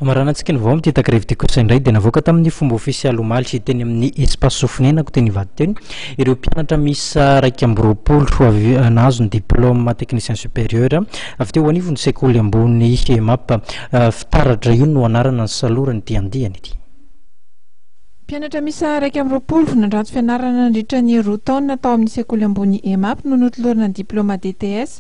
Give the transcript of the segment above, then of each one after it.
Amaranantsika ny vao miteta grève kosaindray dia navoaka tamin'ny fomba ofisialy omaly teny amin'ny espace sofinenako teny ivady teny ireo mpianatra misa raiky amby roapolo nahazo ny diplôme technicien supérieur avy teo anivon'ny sekoly ambony EMAP fitaratra io no anarana ny salorany diandiany ity. Mpianatra misa raiky amby roapolo nandranto fianarana nandritra ny roa taona tao amin'ny sekoly ambony EMAP no notolorana ny diplôme DTS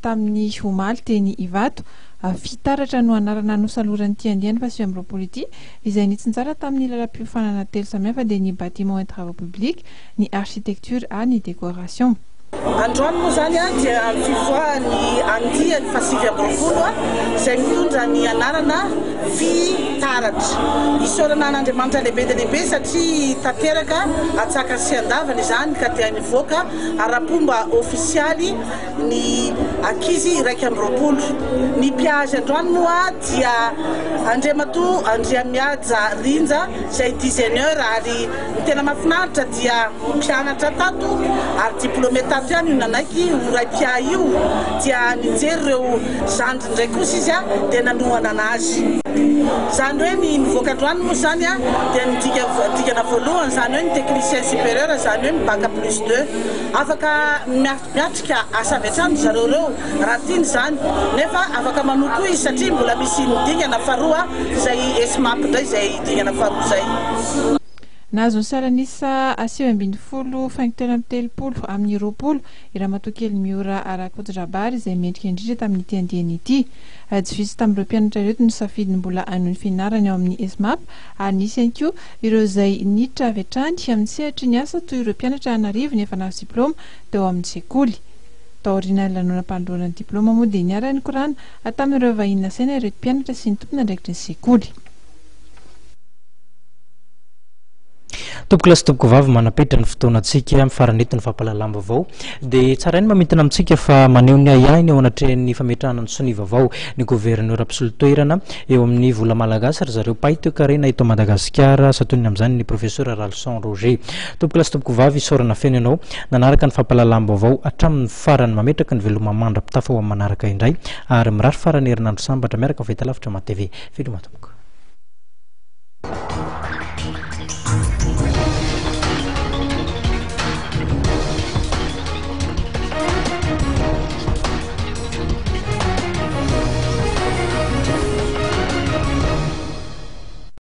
tamin'ny omaly teny Ivato. Fitaratra no anarana nosaloran'ny tiandiany fa sy amby roapolo ity izay nitsinjara tamin'ny lalam-piofanana telo samihafa dia ny bâtiment et travaux publics, ny architecture ny décoration. Androany moa zany dia fivoahan'ny andiany fasivy amby roapolo izay mitondra ny anarana fitaratra. Isaorana an'Andriamanitra lehibe dia lehibe satria tanteraka atsaka sy andavany izany ka dia nivoaka ara-pomba ofisialy ny ankizy raiky amby roapolo. Ny mpiazy androany moa dia Andriamatoa Andriamiaja Rinja izay designer ary ny tena mahafinaritra dia mpianatra tato ary diplômeta io nanaiky uraipia io dia nijery ireo zandry ndray kosa izy dia nanohana anazy. Zany hoe ny mivoaka androany moa zany dia dikana voalohany zany hoe ny technicien supérieur zany hoe ny bac plus 2 afaka miatrika asa avy hatrany zareo reo raha tiany zany nefa afaka manokoa izy satria mbola misy nidingana faharoa izay ESMAP ndray izay dingana faharoa zay. Nahazo ny salanisa 7.70 faingo amin'ny telopolo amin'ny roapolo Iramatoa kely Miora Arakodrabary izay mendrika indrindra tamin'ny tiandiany ity. Tsy visy tamin'ireo mpianatra ireo no safidiny mbola anohy fianarana ao amin'ny ESMAP ary nisy ihany koa ireo izay niditra avy hatrany amin'ny sehatry ny asa toy ireo mpianatra anarivo nefa nahazo diplôma teo amin'ny sekoly. Taoriana lanonam-panolorana ny diplôma moa dia niara-ny korana tamin'ireo vahiny nasaina ireo mpianatra sy ny tompona andraikitra ny sekoly. Tompoko lasy tompoko vavy manapetra ny fotoanantsika amin'ny faranetiny fampahalalam-baovao dia tsara ny mamintina amintsika fa maneho ny ahiahiny ao anatrehan'ny fametrahana ny sony vaovao ny gouverneur absolutoerana eo amin'ny vola malagasy ary zareo pahy teo karena eto Madagasikara satoniny amin'izany ny professeur Ralson Roger. Tompoko lasy tompoko vavy isaorana feno ianao nanaraka ny fampahalalam-baovao hatramin'ny farany mametraka ny veloma mandra-pitafa ao amin'ny manaraka indray ary mirary farany herinandro sambatra miaraka amin'ny fahitalavitra matv. Veloma tompoko.